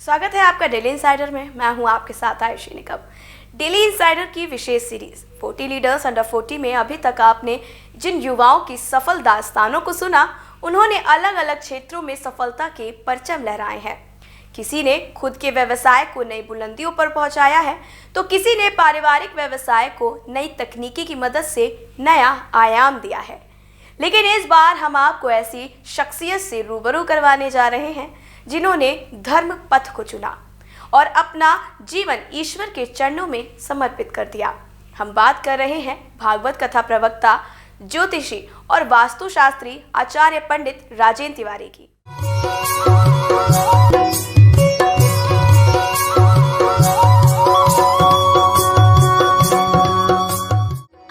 स्वागत है आपका डेली इंसाइडर में। मैं हूं आपके साथ आयुषी निकम। डेली इंसाइडर की विशेष सीरीज 40 लीडर्स अंडर 40 में अभी तक आपने जिन युवाओं की सफल दास्तानों को सुना, उन्होंने अलग अलग क्षेत्रों में सफलता के परचम लहराए हैं। किसी ने खुद के व्यवसाय को नई बुलंदियों पर पहुंचाया है, तो किसी ने पारिवारिक व्यवसाय को नई तकनीकी की मदद से नया आयाम दिया है। लेकिन इस बार हम आपको ऐसी शख्सियत से रूबरू करवाने जा रहे हैं जिन्होंने धर्म पथ को चुना और अपना जीवन ईश्वर के चरणों में समर्पित कर दिया। हम बात कर रहे हैं भागवत कथा प्रवक्ता, ज्योतिषी और वास्तुशास्त्री आचार्य पंडित राजेंद्र तिवारी की।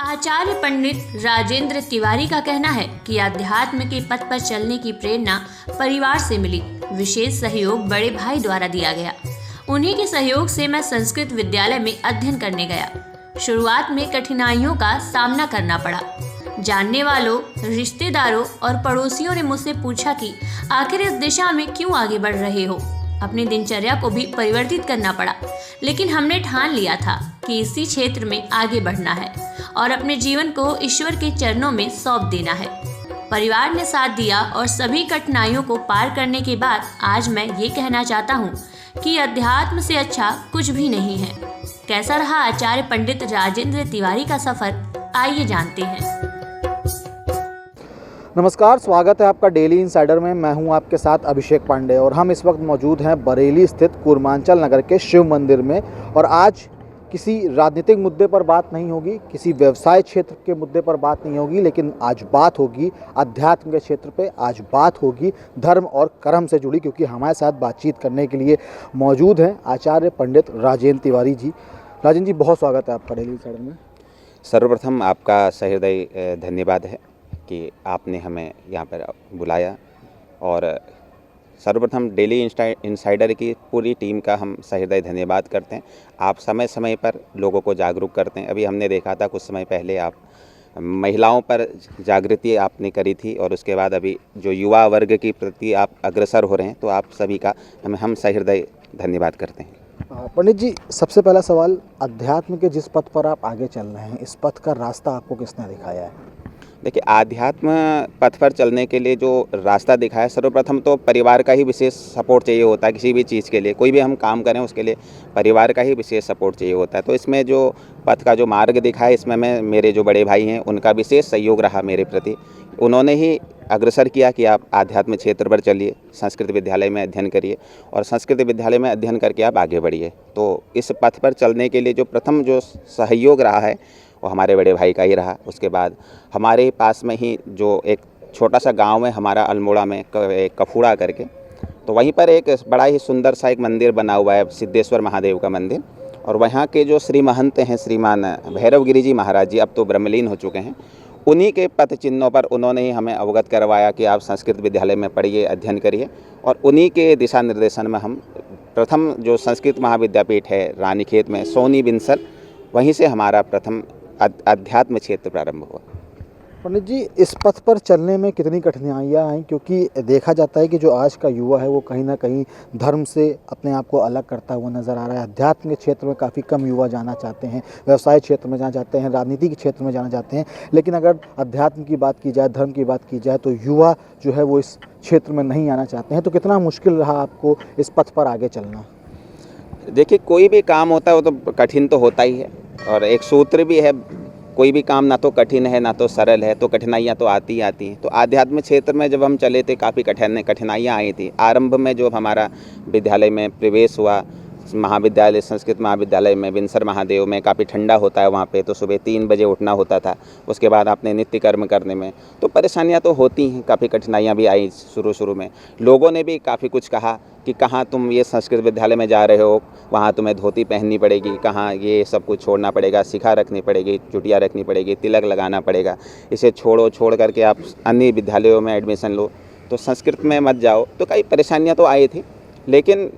आचार्य पंडित राजेंद्र तिवारी का कहना है कि आध्यात्म के पथ पर चलने की प्रेरणा परिवार से मिली। विशेष सहयोग बड़े भाई द्वारा दिया गया। उन्हीं के सहयोग से मैं संस्कृत विद्यालय में अध्ययन करने गया। शुरुआत में कठिनाइयों का सामना करना पड़ा। जानने वालों, रिश्तेदारों और पड़ोसियों ने मुझसे पूछा कि आखिर इस दिशा में क्यों आगे बढ़ रहे हो। अपनी दिनचर्या को भी परिवर्तित करना पड़ा, लेकिन हमने ठान लिया था कि इसी क्षेत्र में आगे बढ़ना है और अपने जीवन को ईश्वर के चरणों में सौंप देना है। परिवार ने साथ दिया और सभी कठिनाइयों को पार करने के बाद आज मैं ये कहना चाहता हूँ कि अध्यात्म से अच्छा कुछ भी नहीं है। कैसा रहा आचार्य पंडित राजेंद्र तिवारी का सफर, आइए जानते हैं। नमस्कार, स्वागत है आपका डेली इंसाइडर में। मैं हूं आपके साथ अभिषेक पांडे और हम इस वक्त मौजूद हैं बरेली स्थित कूर्मांचल नगर के शिव मंदिर में। और आज किसी राजनीतिक मुद्दे पर बात नहीं होगी, किसी व्यवसाय क्षेत्र के मुद्दे पर बात नहीं होगी, लेकिन आज बात होगी अध्यात्म के क्षेत्र पे। आज बात होगी धर्म और कर्म से जुड़ी, क्योंकि हमारे साथ बातचीत करने के लिए मौजूद हैं आचार्य पंडित राजेंद्र तिवारी जी। राजेंद्र जी, बहुत स्वागत है आपका डेली इंसाइडर में। सर्वप्रथम आपका सहृदय धन्यवाद है कि आपने हमें यहाँ पर बुलाया, और सर्वप्रथम डेली इंसाइडर की पूरी टीम का हम सहृदय धन्यवाद करते हैं। आप समय समय पर लोगों को जागरूक करते हैं। अभी हमने देखा था कुछ समय पहले आप महिलाओं पर जागृति आपने करी थी, और उसके बाद अभी जो युवा वर्ग के प्रति आप अग्रसर हो रहे हैं, तो आप सभी का हम सहृदय धन्यवाद करते हैं। पंडित जी, सबसे पहला सवाल, अध्यात्म के जिस पथ पर आप आगे चल रहे हैं, इस पथ का रास्ता आपको किसने दिखाया है? देखिए, आध्यात्म पथ पर चलने के लिए जो रास्ता दिखाया, सर्वप्रथम तो परिवार का ही विशेष सपोर्ट चाहिए होता है। किसी भी चीज़ के लिए, कोई भी हम काम करें, उसके लिए परिवार का ही विशेष सपोर्ट चाहिए होता है। तो इसमें जो पथ का जो मार्ग दिखाया, इसमें मेरे जो बड़े भाई हैं, उनका विशेष सहयोग रहा मेरे प्रति। उन्होंने ही अग्रसर किया कि आप आध्यात्म क्षेत्र पर चलिए, संस्कृत विद्यालय में अध्ययन करिए, और संस्कृत विद्यालय में अध्ययन करके आप आगे बढ़िए। तो इस पथ पर चलने के लिए जो प्रथम जो सहयोग रहा है, वो हमारे बड़े भाई का ही रहा। उसके बाद हमारे पास में ही जो एक छोटा सा गांव है हमारा, अल्मोड़ा में कफूड़ा करके, तो वहीं पर एक बड़ा ही सुंदर सा एक मंदिर बना हुआ है, सिद्धेश्वर महादेव का मंदिर। और वहाँ के जो श्री महंत हैं, श्रीमान भैरव गिरी जी महाराज जी, अब तो ब्रह्मलीन हो चुके हैं, उन्हीं के पथ चिन्हों पर उन्होंने ही हमें अवगत करवाया कि आप संस्कृत विद्यालय में पढ़िए, अध्ययन करिए। और उन्हीं के दिशा निर्देशन में हम प्रथम जो संस्कृत महाविद्यापीठ है रानीखेत में, सोनी बिनसर, वहीं से हमारा प्रथम अध्यात्म क्षेत्र प्रारंभ हुआ। पंडित जी, इस पथ पर चलने में कितनी कठिनाइयाँ आई? क्योंकि देखा जाता है कि जो आज का युवा है वो कहीं ना कहीं धर्म से अपने आप को अलग करता हुआ नज़र आ रहा है। अध्यात्म के क्षेत्र में काफ़ी कम युवा जाना चाहते हैं, व्यवसाय क्षेत्र में जाना चाहते हैं, राजनीति के क्षेत्र में जाना चाहते हैं। लेकिन अगर अध्यात्म की बात की जाए, धर्म की बात की जाए, तो युवा जो है वो इस क्षेत्र में नहीं आना चाहते हैं। तो कितना मुश्किल रहा आपको इस पथ पर आगे चलना? देखिए, कोई भी काम होता है वो तो कठिन तो होता ही है, और एक सूत्र भी है, कोई भी काम ना तो कठिन है ना तो सरल है, तो कठिनाइयाँ तो आती ही आती हैं। तो आध्यात्म क्षेत्र में जब हम चले थे, काफ़ी कठिनाइयाँ आई थी। आरंभ में जो हमारा विद्यालय में प्रवेश हुआ, महाविद्यालय, संस्कृत महाविद्यालय में बिनसर महादेव में, काफ़ी ठंडा होता है वहाँ पे, तो सुबह 3 बजे उठना होता था। उसके बाद आपने नित्य कर्म करने में तो परेशानियाँ तो होती हैं, काफ़ी कठिनाइयाँ भी आई शुरू में। लोगों ने भी काफ़ी कुछ कहा कि कहाँ तुम ये संस्कृत विद्यालय में जा रहे हो, वहाँ तुम्हें धोती पहननी पड़ेगी, कहाँ ये सब कुछ छोड़ना पड़ेगा, शिखा रखनी पड़ेगी, चुटिया रखनी पड़ेगी, तिलक लगाना पड़ेगा, इसे छोड़ करके आप अन्य विद्यालयों में एडमिशन लो, तो संस्कृत में मत जाओ। तो कई परेशानियाँ तो आई थी, लेकिन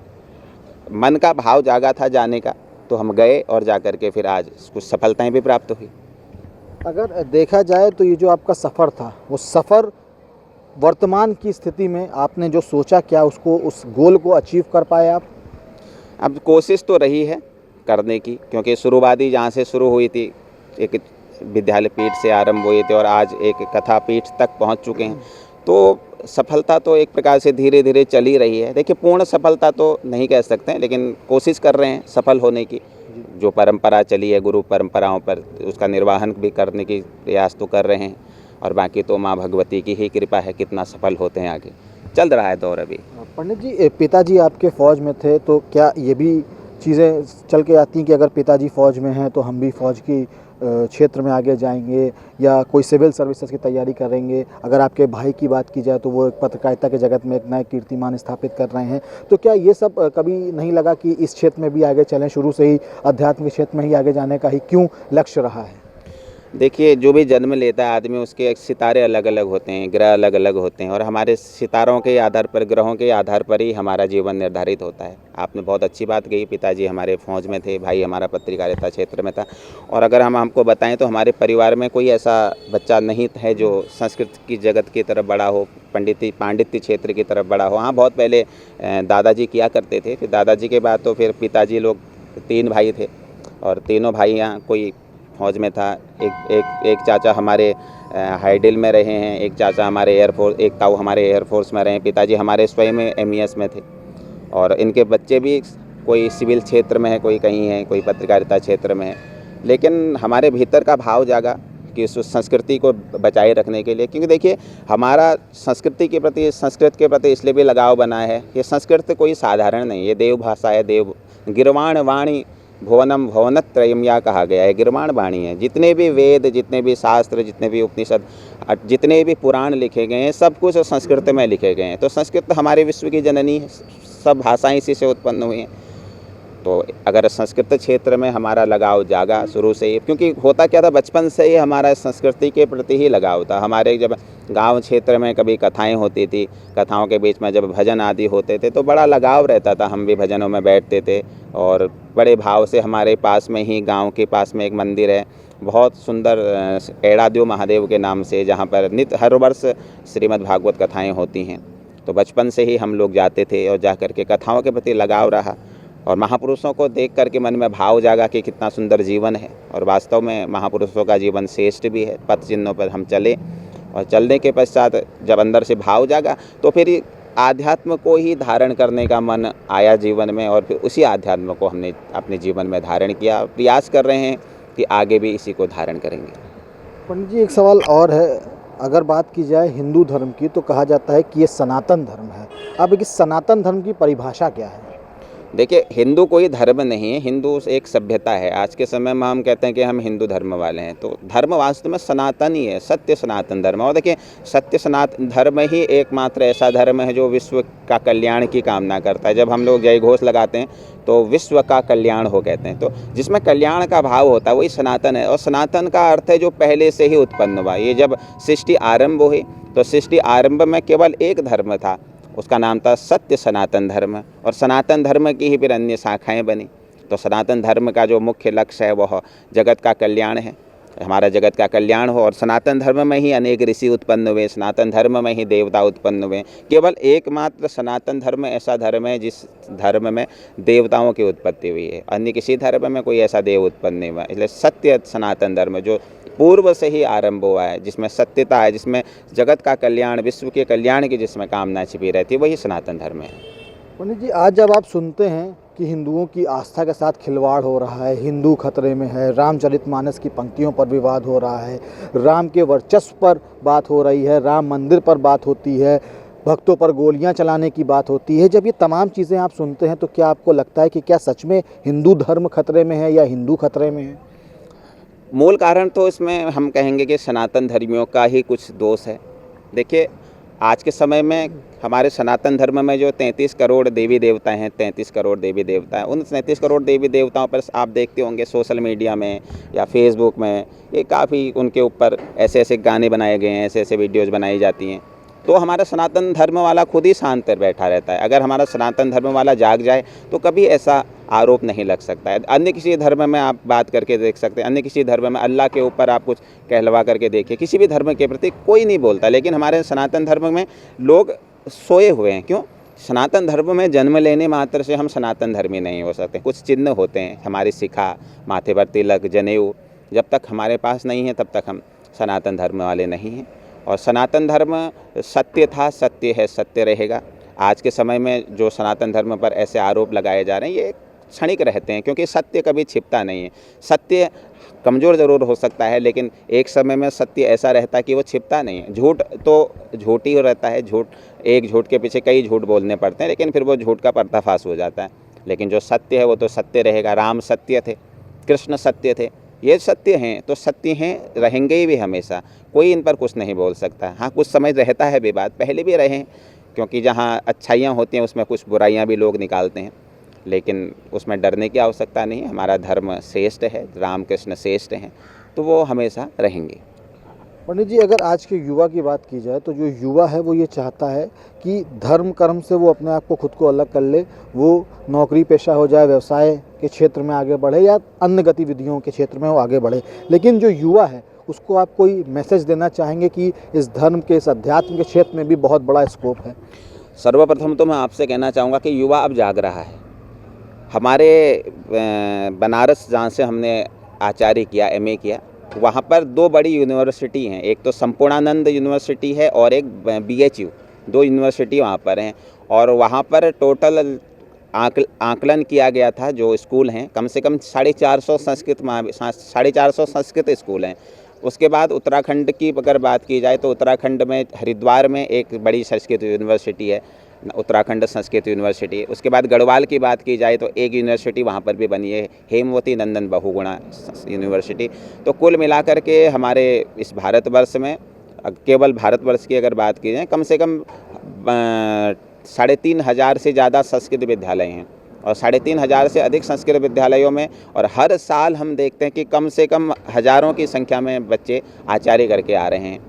मन का भाव जागा था जाने का, तो हम गए और जा कर के फिर आज कुछ सफलताएं भी प्राप्त हुई। अगर देखा जाए तो ये जो आपका सफ़र था, वो सफ़र वर्तमान की स्थिति में आपने जो सोचा, क्या उसको, उस गोल को अचीव कर पाए आप? अब कोशिश तो रही है करने की, क्योंकि शुरुआत ही जहाँ से शुरू हुई थी, एक विद्यालय पीठ से आरंभ हुए थे और आज एक कथा पीठ तक पहुँच चुके हैं। तो सफलता तो एक प्रकार से धीरे धीरे चली रही है। देखिए, पूर्ण सफलता तो नहीं कह सकते हैं, लेकिन कोशिश कर रहे हैं सफल होने की। जो परंपरा चली है गुरु परंपराओं पर, उसका निर्वहन भी करने की प्रयास तो कर रहे हैं, और बाकी तो माँ भगवती की ही कृपा है, कितना सफल होते हैं आगे चल रहा है दौर अभी। पंडित जी, पिताजी आपके फ़ौज में थे, तो क्या ये भी चीज़ें चल के आती हैं कि अगर पिताजी फ़ौज में हैं तो हम भी फ़ौज की क्षेत्र में आगे जाएंगे, या कोई सिविल सर्विसेज की तैयारी करेंगे? अगर आपके भाई की बात की जाए तो वो एक पत्रकारिता के जगत में एक नए कीर्तिमान स्थापित कर रहे हैं, तो क्या ये सब कभी नहीं लगा कि इस क्षेत्र में भी आगे चलें? शुरू से ही अध्यात्म के क्षेत्र में ही आगे जाने का ही क्यों लक्ष्य रहा है? देखिए, जो भी जन्म लेता है आदमी, उसके सितारे अलग अलग होते हैं, ग्रह अलग अलग होते हैं, और हमारे सितारों के आधार पर, ग्रहों के आधार पर ही हमारा जीवन निर्धारित होता है। आपने बहुत अच्छी बात कही, पिताजी हमारे फौज में थे, भाई हमारा पत्रकारिता क्षेत्र में था, और अगर हम आपको बताएं तो हमारे परिवार में कोई ऐसा बच्चा नहीं है जो संस्कृत की जगत की तरफ बड़ा हो, पांडित्य क्षेत्र की तरफ बड़ा हो। हाँ, बहुत पहले दादाजी किया करते थे, फिर दादाजी के बाद तो फिर पिताजी लोग 3 भाई थे, और तीनों भाई यहाँ कोई फौज में था। एक चाचा हमारे हाईडिल में रहे हैं, एक चाचा हमारे एयरफोर्स, एक ताऊ हमारे एयरफोर्स में रहे हैं, पिताजी हमारे स्वयं में MES में थे, और इनके बच्चे भी कोई सिविल क्षेत्र में है, कोई कहीं है, कोई पत्रकारिता क्षेत्र में है। लेकिन हमारे भीतर का भाव जागा कि उस संस्कृति को बचाए रखने के लिए, क्योंकि देखिए, हमारा संस्कृति के प्रति, संस्कृत के प्रति इसलिए भी लगाव बना है। ये संस्कृत कोई साधारण नहीं, ये देव भाषा है, देव गिरवाण वाणी भुवनम भुवनत्रयम या कहा गया है, गिरवाण वाणी है। जितने भी वेद, जितने भी शास्त्र, जितने भी उपनिषद, जितने भी पुराण लिखे गए हैं, सब कुछ संस्कृत में लिखे गए हैं। तो संस्कृत हमारे विश्व की जननी है, सब भाषाएं इसी से उत्पन्न हुई हैं। तो अगर संस्कृत क्षेत्र में हमारा लगाव जागा शुरू से ही, क्योंकि होता क्या था, बचपन से ही हमारा संस्कृति के प्रति ही लगाव था। हमारे जब गांव क्षेत्र में कभी कथाएं होती थी, कथाओं के बीच में जब भजन आदि होते थे तो बड़ा लगाव रहता था, हम भी भजनों में बैठते थे, और बड़े भाव से हमारे पास में ही, गांव के पास में एक मंदिर है, बहुत सुंदर एड़ादेव महादेव के नाम से, जहाँ पर नित्य हर वर्ष श्रीमद् भागवत कथाएँ होती हैं। तो बचपन से ही हम लोग जाते थे, और जा कर के कथाओं के प्रति लगाव रहा, और महापुरुषों को देख करके मन में भाव जागा कि कितना सुंदर जीवन है, और वास्तव में महापुरुषों का जीवन श्रेष्ठ भी है। पथ चिन्हों पर हम चले, और चलने के पश्चात जब अंदर से भाव जागा तो फिर आध्यात्म को ही धारण करने का मन आया जीवन में, और फिर उसी आध्यात्म को हमने अपने जीवन में धारण किया। प्रयास कर रहे हैं कि आगे भी इसी को धारण करेंगे। पंडित जी, एक सवाल और है। अगर बात की जाए हिंदू धर्म की, तो कहा जाता है कि ये सनातन धर्म है। अब इस सनातन धर्म की परिभाषा क्या है? देखिए, हिंदू कोई धर्म नहीं है, हिंदू एक सभ्यता है। आज के समय में हम कहते हैं कि हम हिंदू धर्म वाले हैं, तो धर्म वास्तव में सनातन ही है, सत्य सनातन धर्म। और देखिए, सत्य सनातन धर्म ही एकमात्र ऐसा धर्म है जो विश्व का कल्याण की कामना करता है। जब हम लोग जय घोष लगाते हैं तो विश्व का कल्याण हो कहते हैं, तो जिसमें कल्याण का भाव होता है वही सनातन है। और सनातन का अर्थ है जो पहले से ही उत्पन्न हुआ। ये जब सृष्टि आरंभ हुई तो सृष्टि आरंभ में केवल एक धर्म था, उसका नाम था सत्य सनातन धर्म, और सनातन धर्म की ही फिर अन्य शाखाएं बनी। तो सनातन धर्म का जो मुख्य लक्ष्य है वह जगत का कल्याण है, हमारा जगत का कल्याण हो। और सनातन धर्म में ही अनेक ऋषि उत्पन्न हुए, सनातन धर्म में ही देवता उत्पन्न हुए। केवल एकमात्र सनातन धर्म ऐसा धर्म है जिस धर्म में देवताओं की उत्पत्ति हुई है, अन्य किसी धर्म में कोई ऐसा देव उत्पन्न नहीं हुआ। इसलिए सत्य सनातन धर्म जो पूर्व से ही आरंभ हुआ है, जिसमें सत्यता है, जिसमें जगत का कल्याण, विश्व के कल्याण की जिसमें कामना छिपी रहती है, वही सनातन धर्म है। पंडित जी, आज जब आप सुनते हैं कि हिंदुओं की आस्था के साथ खिलवाड़ हो रहा है, हिंदू खतरे में है, रामचरितमानस की पंक्तियों पर विवाद हो रहा है, राम के वर्चस्व पर बात हो रही है, राम मंदिर पर बात होती है, भक्तों पर गोलियां चलाने की बात होती है, जब ये तमाम चीज़ें आप सुनते हैं तो क्या आपको लगता है कि क्या सच में हिंदू धर्म खतरे में है या हिंदू खतरे में है? मूल कारण तो इसमें हम कहेंगे कि सनातन धर्मियों का ही कुछ दोष है। देखिए, आज के समय में हमारे सनातन धर्म में जो 33 करोड़ देवी देवता हैं, 33 करोड़ देवी देवता हैं, उन 33 करोड़ देवी देवताओं पर आप देखते होंगे सोशल मीडिया में या फेसबुक में ये काफ़ी उनके ऊपर ऐसे ऐसे गाने बनाए गए हैं, ऐसे ऐसे वीडियोज़ बनाई जाती हैं। तो हमारा सनातन धर्म वाला खुद ही शांत बैठा रहता है। अगर हमारा सनातन धर्म वाला जाग जाए तो कभी ऐसा आरोप नहीं लग सकता है। अन्य किसी धर्म में आप बात करके देख सकते हैं, अन्य किसी धर्म में अल्लाह के ऊपर आप कुछ कहलवा करके देखिए, किसी भी धर्म के प्रति कोई नहीं बोलता। लेकिन हमारे सनातन धर्म में लोग सोए हुए हैं। क्यों? सनातन धर्म में जन्म लेने मात्र से हम सनातन धर्मी नहीं हो सकते। कुछ चिन्ह होते हैं, हमारी शिखा, माथे पर तिलक, जनेऊ, जब तक हमारे पास नहीं है तब तक हम सनातन धर्म वाले नहीं हैं। और सनातन धर्म सत्य था, सत्य है, सत्य रहेगा। आज के समय में जो सनातन धर्म पर ऐसे आरोप लगाए जा रहे हैं ये क्षणिक रहते हैं, क्योंकि सत्य कभी छिपता नहीं है। सत्य कमज़ोर ज़रूर हो सकता है, लेकिन एक समय में सत्य ऐसा रहता है कि वो छिपता नहीं है। झूठ तो झूठ ही रहता है, एक झूठ के पीछे कई झूठ बोलने पड़ते हैं, लेकिन फिर वो झूठ का पर्दाफाश हो जाता है। लेकिन जो सत्य है वो तो सत्य रहेगा। राम सत्य थे, कृष्ण सत्य थे, ये सत्य हैं तो सत्य हैं, रहेंगे भी हमेशा। कोई इन पर कुछ नहीं बोल सकता। हाँ, कुछ समय रहता है विवाद, पहले भी रहे हैं, क्योंकि जहाँ अच्छाइयाँ होती हैं उसमें कुछ बुराइयाँ भी लोग निकालते हैं, लेकिन उसमें डरने की आवश्यकता नहीं है। हमारा धर्म श्रेष्ठ है, राम कृष्ण श्रेष्ठ हैं, तो वो हमेशा रहेंगे। पंडित जी, अगर आज के युवा की बात की जाए तो जो युवा है वो ये चाहता है कि धर्म कर्म से वो अपने आप को खुद को अलग कर ले, वो नौकरी पेशा हो जाए, व्यवसाय के क्षेत्र में आगे बढ़े या अन्य गतिविधियों के क्षेत्र में वो आगे बढ़े। लेकिन जो युवा है उसको आप कोई मैसेज देना चाहेंगे कि इस धर्म के, इस अध्यात्म के क्षेत्र में भी बहुत बड़ा स्कोप है? सर्वप्रथम तो मैं आपसे कहना चाहूँगा कि युवा अब जाग रहा है। हमारे बनारस, जहाँ से हमने आचार्य किया, MA किया, वहाँ पर 2 बड़ी यूनिवर्सिटी हैं। एक तो संपूर्णानंद यूनिवर्सिटी है और एक BHU, 2 यूनिवर्सिटी वहाँ पर हैं। और वहाँ पर टोटल आकलन किया गया था, जो स्कूल हैं कम से कम 450 संस्कृत स्कूल हैं। उसके बाद उत्तराखंड की अगर बात की जाए तो उत्तराखंड में हरिद्वार में एक बड़ी संस्कृत यूनिवर्सिटी है, उत्तराखंड संस्कृत यूनिवर्सिटी। उसके बाद गढ़वाल की बात की जाए तो एक यूनिवर्सिटी वहाँ पर भी बनी है, हेमवती नंदन बहुगुणा यूनिवर्सिटी। तो कुल मिलाकर के हमारे इस भारतवर्ष में, केवल भारतवर्ष की अगर बात की जाए, कम से कम 3,500 से ज़्यादा संस्कृत विद्यालय हैं। और 3,500 से अधिक संस्कृत विद्यालयों में और हर साल हम देखते हैं कि कम से कम हज़ारों की संख्या में बच्चे आचार्य करके आ रहे हैं।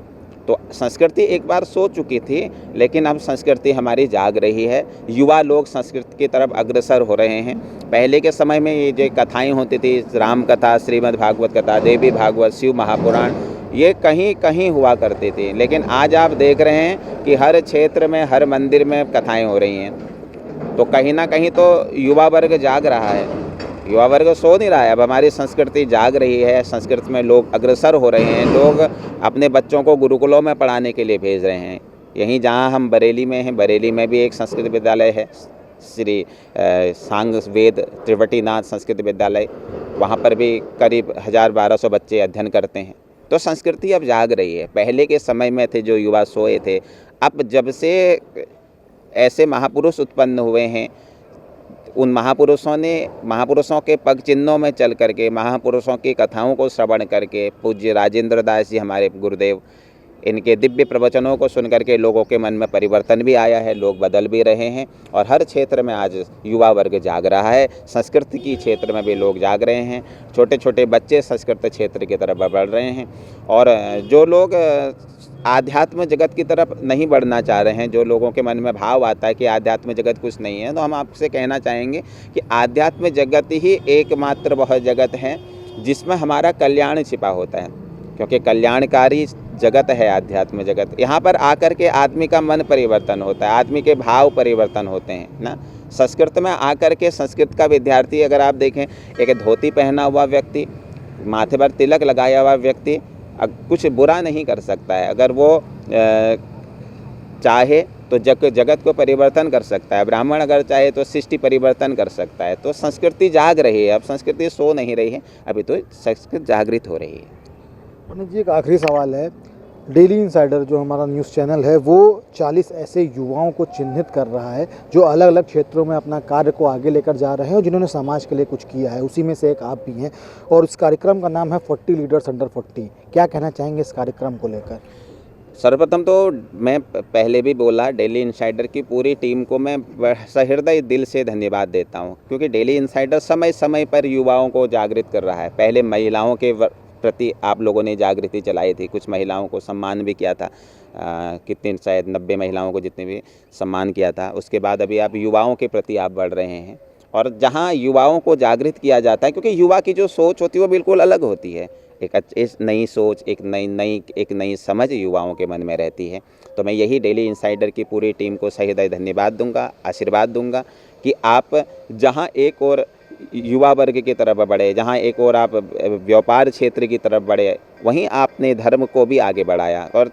तो संस्कृति एक बार सो चुकी थी, लेकिन अब संस्कृति हमारी जाग रही है। युवा लोग संस्कृत की तरफ अग्रसर हो रहे हैं। पहले के समय में ये जो कथाएं होती थी, राम कथा, श्रीमद् भागवत कथा, देवी भागवत, शिव महापुराण, ये कहीं कहीं हुआ करती थी, लेकिन आज आप देख रहे हैं कि हर क्षेत्र में, हर मंदिर में कथाएं हो रही हैं। तो कहीं ना कहीं तो युवा वर्ग जाग रहा है, युवा वर्ग सो नहीं रहा है। अब हमारी संस्कृति जाग रही है, संस्कृत में लोग अग्रसर हो रहे हैं। लोग अपने बच्चों को गुरुकुलों में पढ़ाने के लिए भेज रहे हैं। यहीं जहाँ हम बरेली में हैं, बरेली में भी एक संस्कृत विद्यालय है, श्री सांग वेद त्रिवटीनाथ संस्कृत विद्यालय। वहाँ पर भी करीब 1,000-1,200 बच्चे अध्ययन करते हैं। तो संस्कृति अब जाग रही है। पहले के समय में थे जो युवा सोए थे, अब जब से ऐसे महापुरुष उत्पन्न हुए हैं, उन महापुरुषों के पग चिन्हों में चल करके, महापुरुषों की कथाओं को श्रवण करके, पूज्य राजेंद्र दास जी हमारे गुरुदेव, इनके दिव्य प्रवचनों को सुन करके लोगों के मन में परिवर्तन भी आया है, लोग बदल भी रहे हैं। और हर क्षेत्र में आज युवा वर्ग जाग रहा है। संस्कृत की क्षेत्र में भी लोग जाग रहे हैं। छोटे छोटे बच्चे संस्कृत क्षेत्र की तरफ बढ़ रहे हैं। और जो लोग आध्यात्म जगत की तरफ नहीं बढ़ना चाह रहे हैं, जो लोगों के मन में भाव आता है कि आध्यात्म जगत कुछ नहीं है, तो हम आपसे कहना चाहेंगे कि आध्यात्म जगत ही एकमात्र वह जगत है जिसमें हमारा कल्याण छिपा होता है, क्योंकि कल्याणकारी जगत है आध्यात्म जगत। यहाँ पर आकर के आदमी का मन परिवर्तन होता है, आदमी के भाव परिवर्तन होते हैं ना। संस्कृत में आकर के संस्कृत का विद्यार्थी अगर आप देखें, एक धोती पहना हुआ व्यक्ति, माथे पर तिलक लगाया हुआ व्यक्ति कुछ बुरा नहीं कर सकता है। अगर वो चाहे तो जगत को परिवर्तन कर सकता है। ब्राह्मण अगर चाहे तो सृष्टि परिवर्तन कर सकता है। तो संस्कृति जाग रही है, अब संस्कृति सो नहीं रही है, अभी तो संस्कृत जागृत हो रही है। पंडित जी, एक आखिरी सवाल है। डेली इनसाइडर जो हमारा न्यूज़ चैनल है वो 40 ऐसे युवाओं को चिन्हित कर रहा है जो अलग अलग क्षेत्रों में अपना कार्य को आगे लेकर जा रहे हैं और जिन्होंने समाज के लिए कुछ किया है। उसी में से एक आप भी हैं और इस कार्यक्रम का नाम है 40 लीडर्स अंडर 40। क्या कहना चाहेंगे इस कार्यक्रम को लेकर? सर्वप्रथम तो मैं पहले भी बोला, डेली इनसाइडर की पूरी टीम को मैं सहृदय दिल से धन्यवाद देता हूं, क्योंकि डेली इनसाइडर समय समय पर युवाओं को जागृत कर रहा है। पहले महिलाओं के प्रति आप लोगों ने जागृति चलाई थी, कुछ महिलाओं को सम्मान भी किया था, कितनी शायद 90 महिलाओं को जितने भी सम्मान किया था। उसके बाद अभी आप युवाओं के प्रति आप बढ़ रहे हैं, और जहां युवाओं को जागृत किया जाता है, क्योंकि युवा की जो सोच होती है वो बिल्कुल अलग होती है। एक नई सोच, एक नई समझ युवाओं के मन में रहती है। तो मैं यही डेली इंसाइडर की पूरी टीम को सही धन्यवाद दूंगा, आशीर्वाद दूंगा कि आप जहां एक और युवा वर्ग की तरफ बढ़े, जहां एक और आप व्यापार क्षेत्र की तरफ बढ़े, वहीं आपने धर्म को भी आगे बढ़ाया। और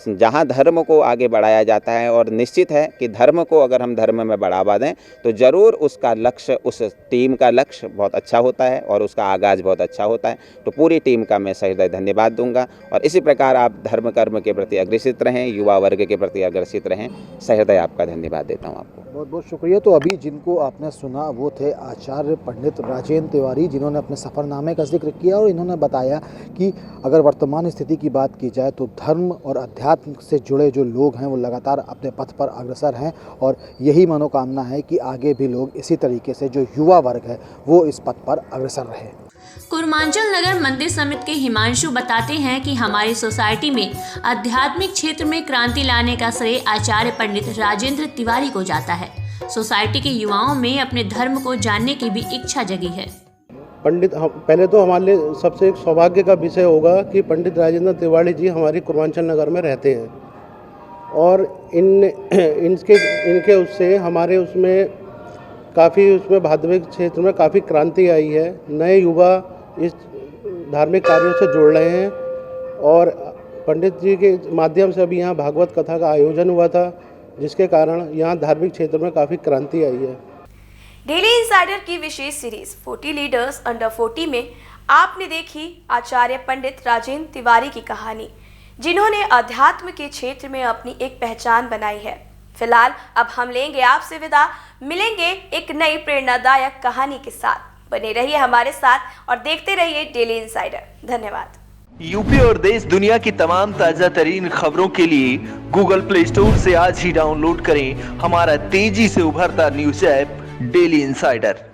जहां धर्म को आगे बढ़ाया जाता है, और निश्चित है कि धर्म को अगर हम धर्म में बढ़ावा दें तो ज़रूर उसका लक्ष्य, उस टीम का लक्ष्य बहुत अच्छा होता है और उसका आगाज़ बहुत अच्छा होता है। तो पूरी टीम का मैं सही धन्यवाद दूंगा और इसी प्रकार आप धर्म कर्म के प्रति अग्रसित रहें, युवा वर्ग के प्रति अग्रसित रहें। सहृदय आपका धन्यवाद देता हूँ आपको। बहुत बहुत शुक्रिया। तो अभी जिनको आपने सुना वो थे आचार्य पंडित राजेंद्र तिवारी, जिन्होंने अपने सफ़रनामे का जिक्र किया और इन्होंने बताया कि अगर वर्तमान स्थिति की बात की जाए तो धर्म और अध्यात्म से जुड़े जो लोग हैं वो लगातार अपने पथ पर अग्रसर हैं और यही मनोकामना है कि आगे भी लोग इसी तरीके से जो युवा वर्ग है वो इस पथ पर अग्रसर रहे। कुरमांचल नगर मंदिर समिति के हिमांशु बताते हैं कि हमारी सोसाइटी में आध्यात्मिक क्षेत्र में क्रांति लाने का श्रेय आचार्य पंडित राजेंद्र तिवारी को जाता है। सोसाइटी के युवाओं में अपने धर्म को जानने की भी इच्छा जगी है। पंडित पहले तो हमारे लिए सबसे एक सौभाग्य का विषय होगा कि पंडित राजेंद्र तिवारी जी हमारी कुरमांचल नगर में रहते हैं और इनके उससे हमारे उसमें काफ़ी उसमें धार्मिक क्षेत्र में काफ़ी क्रांति आई है। नए युवा इस धार्मिक कार्यों से जुड़ रहे हैं और पंडित जी के माध्यम से अभी यहाँ भागवत कथा का आयोजन हुआ था, जिसके कारण यहाँ धार्मिक क्षेत्र में काफ़ी क्रांति आई है। डेली इंसाइडर की विशेष सीरीज 40 लीडर्स अंडर 40 में आपने देखी आचार्य पंडित राजेंद्र तिवारी की कहानी, जिन्होंने अध्यात्म के क्षेत्र में अपनी एक पहचान बनाई है। फिलहाल अब हम लेंगे आपसे विदा, मिलेंगे एक नई प्रेरणादायक कहानी के साथ। बने रहिए हमारे साथ और देखते रहिए डेली इंसाइडर। धन्यवाद। यूपी और देश दुनिया की तमाम ताज़ा तरीन खबरों के लिए गूगल प्ले स्टोर से आज ही डाउनलोड करें हमारा तेजी से उभरता न्यूज़ ऐप डेली इंसाइडर।